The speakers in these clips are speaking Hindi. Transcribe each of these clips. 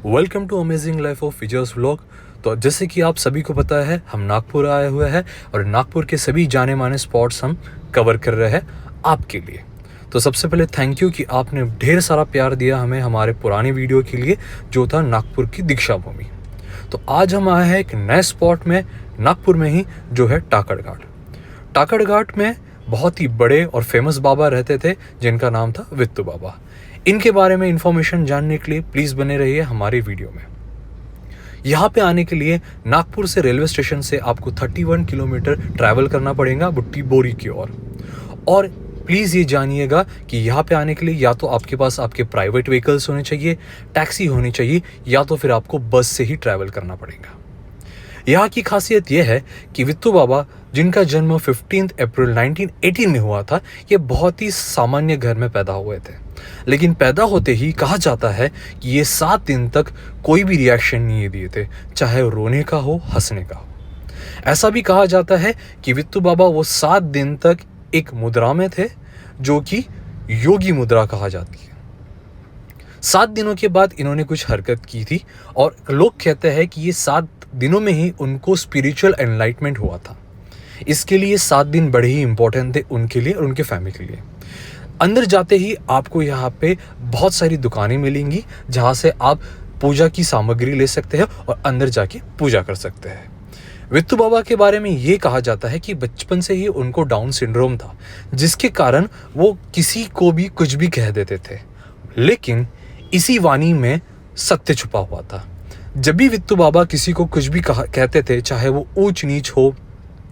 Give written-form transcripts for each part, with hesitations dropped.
Welcome to amazing life of Vijay's vlog. तो जैसे कि आप सभी को पता है, हम नागपुर आए हुए हैं और नागपुर के सभी जाने माने स्पॉट्स हम कवर कर रहे हैं आपके लिए। तो सबसे पहले थैंक यू कि आपने ढेर सारा प्यार दिया हमें हमारे पुराने वीडियो के लिए, जो था नागपुर की दीक्षा भूमि। तो आज हम आए हैं एक नए स्पॉट में नागपुर में ही, जो है टाकड़ घाट। टाकड़ घाट में बहुत ही बड़े और फेमस बाबा रहते थे जिनका नाम था वित्तु बाबा। इनके बारे में इंफॉर्मेशन जानने के लिए प्लीज़ बने रहिए हमारे वीडियो में। यहाँ पे आने के लिए नागपुर से रेलवे स्टेशन से आपको 31 किलोमीटर ट्रैवल करना पड़ेगा बुट्टी बोरी की ओर। और प्लीज़ ये जानिएगा कि यहाँ पे आने के लिए या तो आपके पास आपके प्राइवेट व्हीकल्स होने चाहिए, टैक्सी होनी चाहिए, या तो फिर आपको बस से ही ट्रैवल करना पड़ेगा। यहाँ की खासियत यह है कि वित्तु बाबा, जिनका जन्म 15 अप्रैल 1918 में हुआ था, ये बहुत ही सामान्य घर में पैदा हुए थे। लेकिन पैदा होते ही कहा जाता है कि ये 7 दिन तक कोई भी रिएक्शन नहीं दिए थे, चाहे रोने का हो, हंसने का हो। ऐसा भी कहा जाता है कि वित्तु बाबा वो 7 दिन तक एक मुद्रा में थे, जो कि योगी मुद्रा कहा जाती है। 7 दिनों के बाद इन्होंने कुछ हरकत की थी और लोग कहते हैं कि ये 7 दिनों में ही उनको स्पिरिचुअल एनलाइटमेंट हुआ था। इसके लिए 7 दिन बड़े ही इंपॉर्टेंट थे उनके लिए और उनके फैमिली के लिए। अंदर जाते ही आपको यहाँ पे बहुत सारी दुकानें मिलेंगी जहाँ से आप पूजा की सामग्री ले सकते हैं और अंदर जाके पूजा कर सकते हैं। वित्तु बाबा के बारे में ये कहा जाता है कि बचपन से ही उनको डाउन सिंड्रोम था, जिसके कारण वो किसी को भी कुछ भी कह देते थे। लेकिन इसी वाणी में सत्य छुपा हुआ था। जब भी वित्तु बाबा किसी को कुछ भी कहते थे, चाहे वो ऊंच नीच हो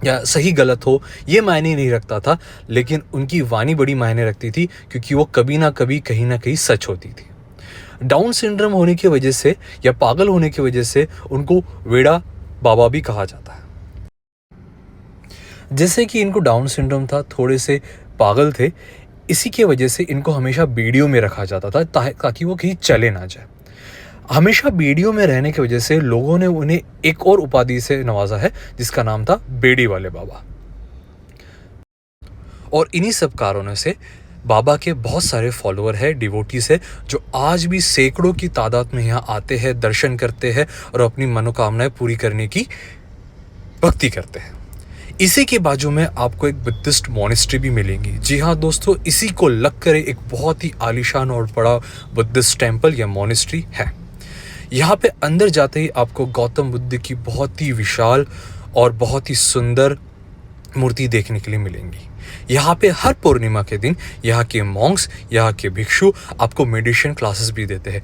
या सही गलत हो, ये मायने नहीं रखता था, लेकिन उनकी वाणी बड़ी मायने रखती थी, क्योंकि वो कभी ना कभी कहीं ना कहीं सच होती थी। डाउन सिंड्रोम होने की वजह से या पागल होने की वजह से उनको वेड़ा बाबा भी कहा जाता है। जैसे कि इनको डाउन सिंड्रोम था, थोड़े से पागल थे, इसी की वजह से इनको हमेशा बीडियो में रखा जाता था ताकि वो कहीं चले ना जाए। हमेशा बीडियो में रहने की वजह से लोगों ने उन्हें एक और उपाधि से नवाजा है, जिसका नाम था बेड़ी वाले बाबा। और इन्हीं सब कारणों से बाबा के बहुत सारे फॉलोअर हैं, डिवोटीज हैं, जो आज भी सैकड़ों की तादाद में यहाँ आते हैं, दर्शन करते हैं और अपनी मनोकामनाएं पूरी करने की भक्ति करते हैं। इसी के बाजू में आपको एक बुद्धिस्ट मॉनेस्ट्री भी मिलेंगी। जी हाँ दोस्तों, इसी को लग कर एक बहुत ही आलीशान और बड़ा बुद्धिस्ट टेम्पल या मॉनेस्ट्री है। यहाँ पे अंदर जाते ही आपको गौतम बुद्ध की बहुत ही विशाल और बहुत ही सुंदर मूर्ति देखने के लिए मिलेंगी। यहाँ पे हर पूर्णिमा के दिन यहाँ के मॉन्क्स, यहाँ के भिक्षु आपको मेडिटेशन क्लासेस भी देते हैं,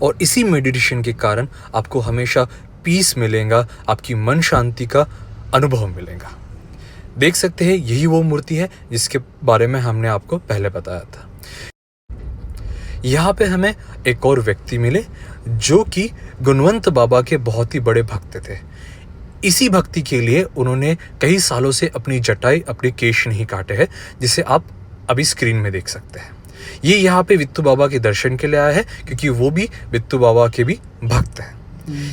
और इसी मेडिटेशन के कारण आपको हमेशा पीस मिलेगा, आपकी मन शांति का अनुभव मिलेगा। देख सकते हैं, यही वो मूर्ति है जिसके बारे में हमने आपको पहले बताया था। यहाँ पे हमें एक और व्यक्ति मिले जो कि गुणवंत बाबा के बहुत ही बड़े भक्त थे। इसी भक्ति के लिए उन्होंने कई सालों से अपनी जटाई, अपने केश नहीं काटे हैं, जिसे आप अभी स्क्रीन में देख सकते हैं। ये यहाँ पे वित्तु बाबा के दर्शन के लिए आया है, क्योंकि वो भी वित्तु बाबा के भी भक्त हैं।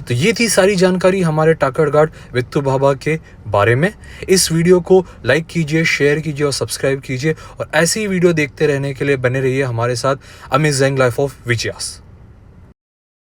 तो ये थी सारी जानकारी हमारे टाकड़ घाट वित्तु बाबा के बारे में। इस वीडियो को लाइक कीजिए, शेयर कीजिए और सब्सक्राइब कीजिए, और ऐसे ही वीडियो देखते रहने के लिए बने रहिए हमारे साथ अमेजिंग लाइफ ऑफ विजयास।